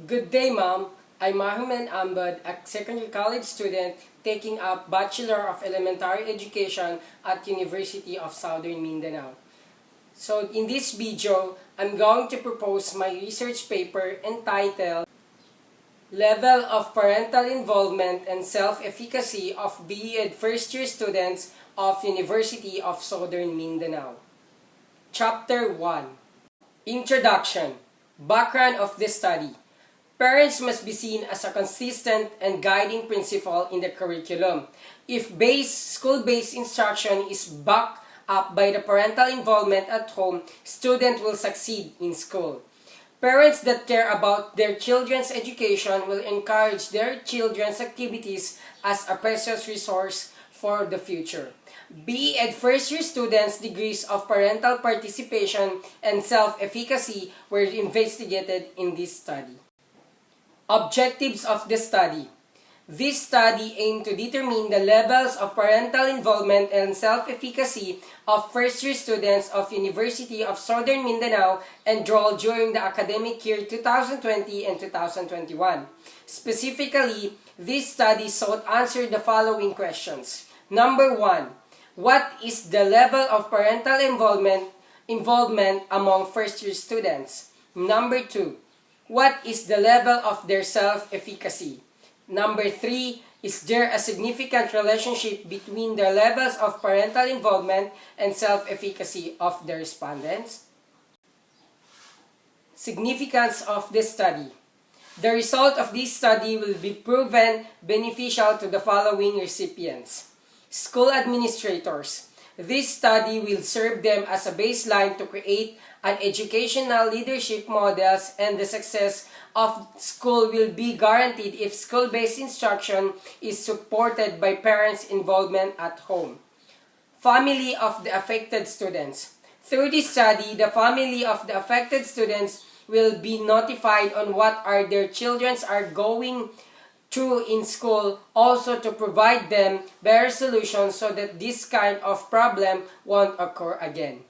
Good day, Ma'am. I'm Mahuman Ambad, a secondary college student taking up Bachelor of Elementary Education at University of Southern Mindanao. So in this video, I'm going to propose my research paper entitled Level of Parental Involvement and Self-Efficacy of BEd First-Year Students of University of Southern Mindanao. Chapter 1. Introduction. Background of this study. Parents must be seen as a consistent and guiding principle in the curriculum. If school-based instruction is backed up by the parental involvement at home, students will succeed in school. Parents that care about their children's education will encourage their children's activities as a precious resource for the future. BEd first-year students' degrees of parental participation and self-efficacy were investigated in this study. Objectives of the study. This study aimed to determine the levels of parental involvement and self-efficacy of first-year students of University of Southern Mindanao enrolled during the academic year 2020 and 2021. Specifically, this study sought to answer the following questions. Number 1. What is the level of parental involvement among first-year students? Number 2. What is the level of their self-efficacy? Number 3, is there a significant relationship between the levels of parental involvement and self-efficacy of the respondents? Significance of this study. The result of this study will be proven beneficial to the following recipients. School administrators. This study will serve them as a baseline to create an educational leadership models, and the success of school will be guaranteed if school-based instruction is supported by parents' involvement at home. Family of the affected students. Through this study, the family of the affected students will be notified on what their children are going through in school, also to provide them better solutions so that this kind of problem won't occur again.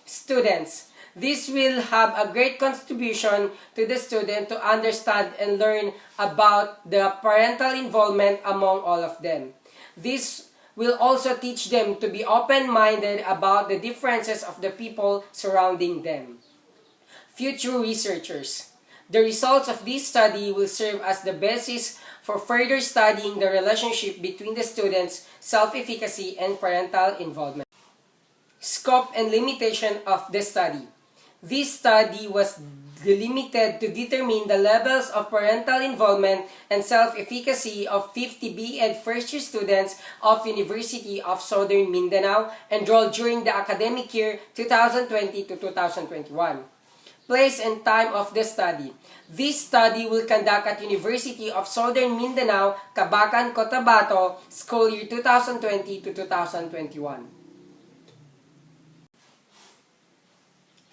Students. This will have a great contribution to the student to understand and learn about the parental involvement among all of them. This will also teach them to be open-minded about the differences of the people surrounding them. Future researchers. The results of this study will serve as the basis for further studying the relationship between the students' self-efficacy and parental involvement. Scope and limitation of the study. This study was delimited to determine the levels of parental involvement and self-efficacy of 50 BEd first-year students of University of Southern Mindanao enrolled during the academic year 2020 to 2021. Place and time of the study. This study will conduct at University of Southern Mindanao, Cabacan, Cotabato, school year 2020 to 2021.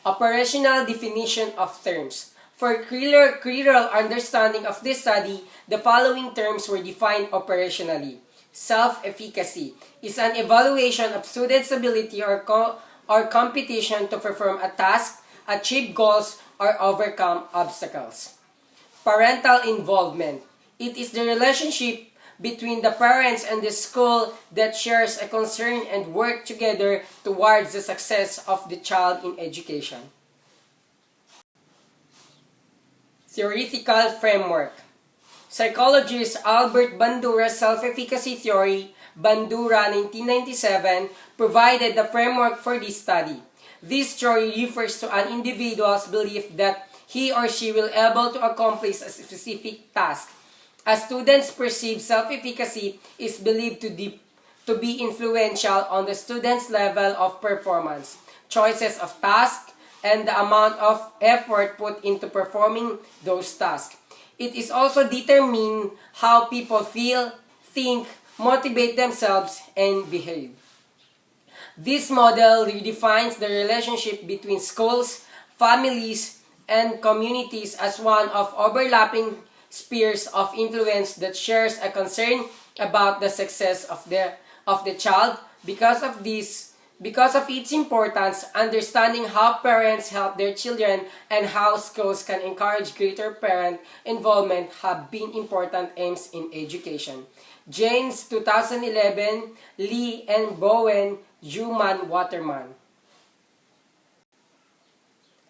Operational definition of terms. For clearer understanding of this study, the following terms were defined operationally. Self-efficacy is an evaluation of students' ability or competition to perform a task, achieve goals, or overcome obstacles. Parental involvement. It is the relationship between the parents and the school that shares a concern and work together towards the success of the child in education. Theoretical framework. Psychologist Albert Bandura's self-efficacy theory, Bandura 1997, provided the framework for this study. This theory refers to an individual's belief that he or she will be able to accomplish a specific task. As students perceive self-efficacy is believed to be influential on the student's level of performance, choices of tasks, and the amount of effort put into performing those tasks. It is also determine how people feel, think, motivate themselves, and behave. This model redefines the relationship between schools, families, and communities as one of overlapping spheres of influence that shares a concern about the success of the child. Because of this, Because of its importance, understanding how parents help their children and how schools can encourage greater parent involvement have been important aims in education. James 2011, Lee and Bowen, Human Waterman.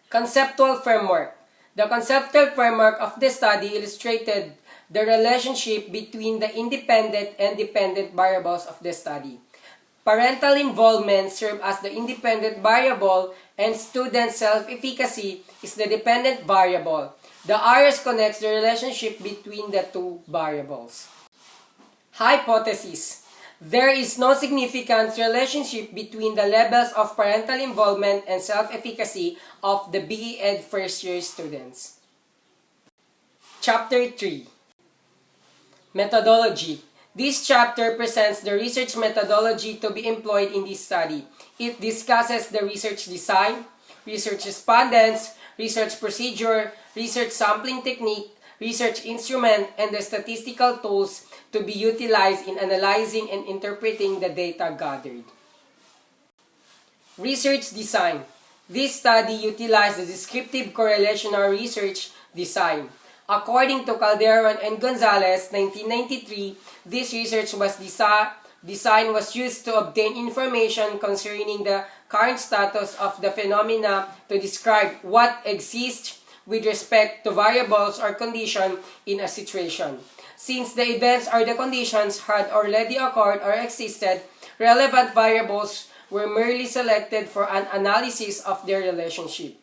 Conceptual framework. The conceptual framework of the study illustrated the relationship between the independent and dependent variables of the study. Parental involvement serves as the independent variable and student self-efficacy is the dependent variable. The RS connects the relationship between the two variables. Hypothesis. There is no significant relationship between the levels of parental involvement and self-efficacy of the BE Ed first-year students. Chapter 3. Methodology. This chapter presents the research methodology to be employed in this study. It discusses the research design, research respondents, research procedure, research sampling technique, research instrument, and the statistical tools to be utilized in analyzing and interpreting the data gathered. Research design. This study utilized the descriptive correlational research design. According to Calderon and Gonzalez, 1993, this research design was used to obtain information concerning the current status of the phenomena to describe what exists with respect to variables or conditions in a situation. Since the events or the conditions had already occurred or existed, relevant variables were merely selected for an analysis of their relationship.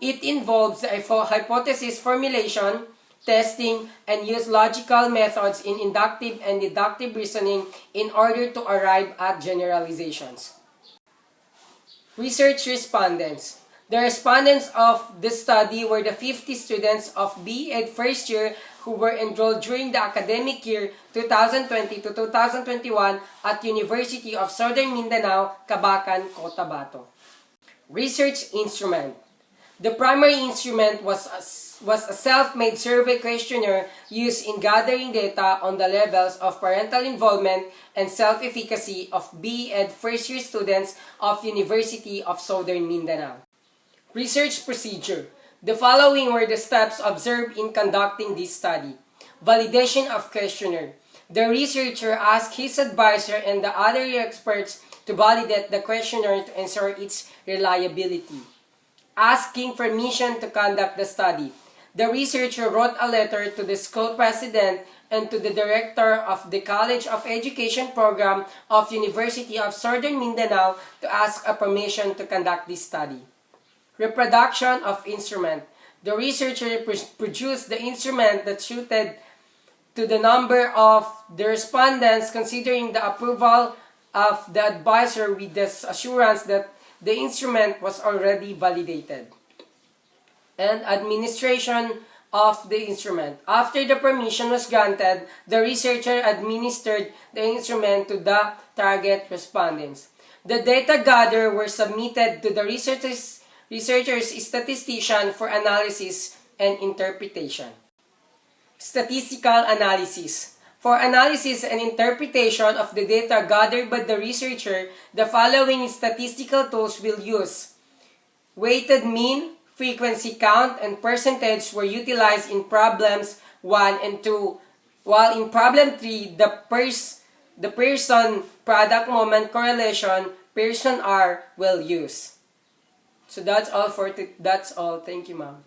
It involves a hypothesis formulation, testing, and use logical methods in inductive and deductive reasoning in order to arrive at generalizations. Research respondents. The respondents of the study were the 50 students of BE Ed first year who were enrolled during the academic year 2020 to 2021 at University of Southern Mindanao, Cabacan, Cotabato. Research instrument. The primary instrument was a self-made survey questionnaire used in gathering data on the levels of parental involvement and self-efficacy of BE Ed first-year students of University of Southern Mindanao. Research procedure. The following were the steps observed in conducting this study. Validation of questionnaire. The researcher asked his advisor and the other experts to validate the questionnaire to ensure its reliability. Asking permission to conduct the study. The researcher wrote a letter to the school president and to the director of the College of Education program of University of Southern Mindanao to ask a permission to conduct this study. Reproduction of instrument. The researcher produced the instrument that suited to the number of the respondents, considering the approval of the advisor with the assurance that the instrument was already validated. And administration of the instrument. After the permission was granted, the researcher administered the instrument to the target respondents. The data gathered were submitted to the researcher's statistician for analysis and interpretation. Statistical analysis. For analysis and interpretation of the data gathered by the researcher, the following statistical tools will use. Weighted mean, frequency count, and percentage were utilized in problems 1 and 2, while in problem 3, the Pearson product moment correlation, Pearson R, will use. So that's all. Thank you, ma'am.